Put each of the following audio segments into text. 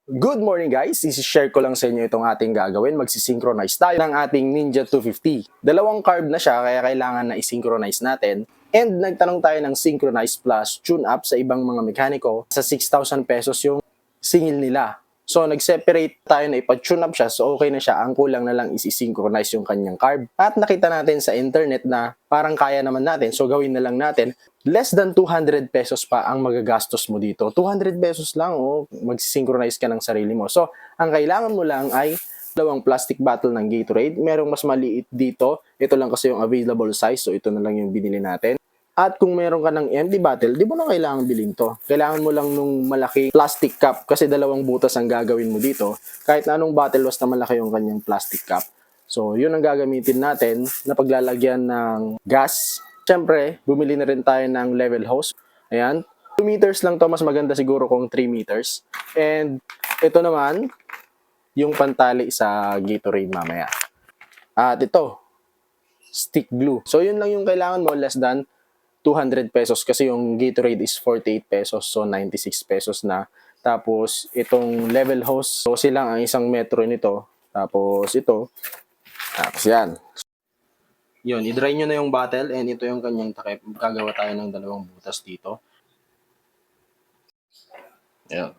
Good morning guys! Isi-share ko lang sa inyo itong ating gagawin. Magsisynchronize tayo ng ating Ninja 250. Dalawang carb na siya kaya kailangan na i-synchronize natin. And nagtanong tayo ng synchronize plus tune-up sa ibang mga mekaniko. Sa 6,000 pesos yung singil nila. So nag-separate tayo na ipa-tune up siya, so okay na siya. Ang kulang na lang is i-synchronize yung kanyang carb. At nakita natin sa internet na parang kaya naman natin, so gawin na lang natin. Less than 200 pesos pa ang magagastos mo dito. 200 pesos lang, mag-synchronize ka ng sarili mo. So ang kailangan mo lang ay dalawang plastic bottle ng Gatorade. Merong mas maliit dito. Ito lang kasi yung available size, so ito na lang yung binili natin. At kung meron ka ng empty bottle, di mo na kailangan bilhin to. Kailangan mo lang nung malaki plastic cup kasi dalawang butas ang gagawin mo dito. Kahit na anong bottle basta malaki yung kanyang plastic cup. So, yun ang gagamitin natin na paglalagyan ng gas. Siyempre, bumili na rin tayo ng level hose. Ayan. 2 meters lang to, mas maganda siguro kung 3 meters. And ito naman, yung pantali sa Gatorade mamaya. At ito, stick glue. So, yun lang yung kailangan mo, less than 200 pesos kasi yung Gatorade is 48 pesos, so 96 pesos na. Tapos itong level hose, so silang ang 1 metro nito. Tapos ito, tapos yan. Yun, i-dry nyo na yung bottle and ito yung kanyang takip. Gagawa tayo ng dalawang butas dito. Yan.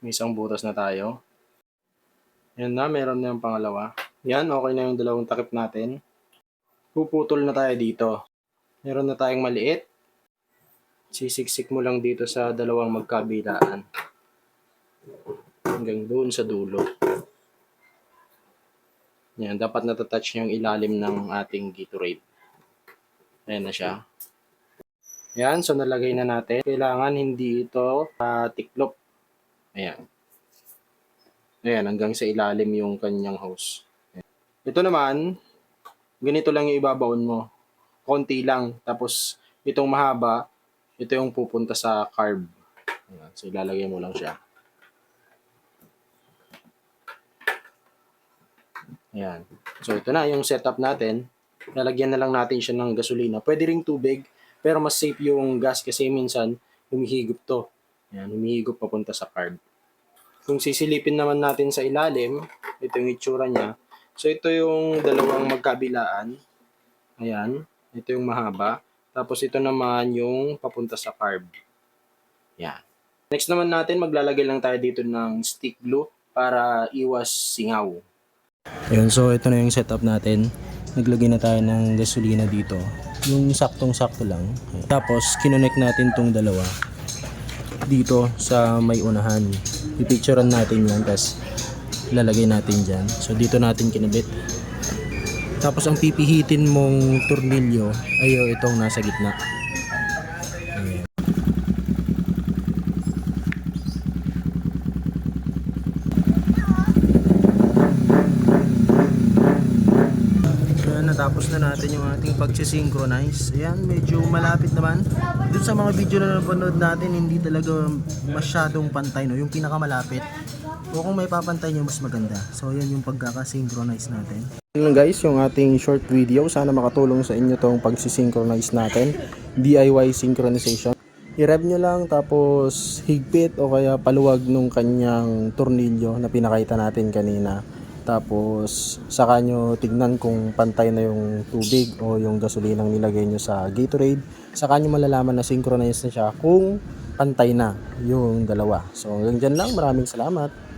May 1 butas na tayo. Yan na, meron na yung pangalawa. Yan, okay na yung dalawang takip natin. Puputol na tayo dito. Meron na tayong maliit. Sisiksik mo lang dito sa dalawang magkabilaan. Hanggang doon sa dulo. Yan, dapat natatouch yung ilalim ng ating Gatorade. Ayan na siya. Yan, so nalagay na natin. Kailangan hindi ito tiklop. Ayan. Ayan, hanggang sa ilalim yung kanyang hose. Ayan. Ito naman, ganito lang yung ibabaon mo. Konti lang. Tapos, itong mahaba, ito yung pupunta sa carb. Ayan. So, ilalagay mo lang siya. Ayan. So, ito na yung setup natin. Lalagyan na lang natin siya ng gasolina. Pwede ring tubig, pero mas safe yung gas kasi minsan, humihigop to. Ayan, humihigop papunta sa carb. Kung sisilipin naman natin sa ilalim, ito yung itsura niya. So, ito yung dalawang magkabilaan. Ayan. Ito yung mahaba. Tapos ito naman yung papunta sa carb. Yan. Next naman natin, maglalagay lang tayo dito ng stick glue para iwas singaw. Ayan, so ito na yung setup natin. Naglagay na tayo ng gasolina dito. Yung saktong-sakto lang. Ayan. Tapos, kinonect natin tong dalawa dito sa may unahan. Pipicturean natin yan, tapos ilalagay natin dyan. So, dito natin kinabit. Tapos ang pipihitin mong tornilyo ay itong nasa gitna. Ayan. Ayan, natapos na natin yung ating pagsisynchronize. Ayan, medyo malapit naman. Dun sa mga video na napanood natin, hindi talaga masyadong pantay, no? Yung pinakamalapit. O kung may papantay nyo, mas maganda. So, yan yung pagkakasynchronize natin. Yun guys, yung ating short video. Sana makatulong sa inyo tong pagsisynchronize natin. DIY synchronization. I-rev nyo lang tapos higpit o kaya paluwag nung kanyang tornilyo na pinakita natin kanina. Tapos saka nyo tignan kung pantay na yung tubig o yung gasolinang nilagay nyo sa Gatorade. Saka nyo malalaman na synchronize na siya kung pantay na yung dalawa. So hanggang dyan lang. Maraming salamat.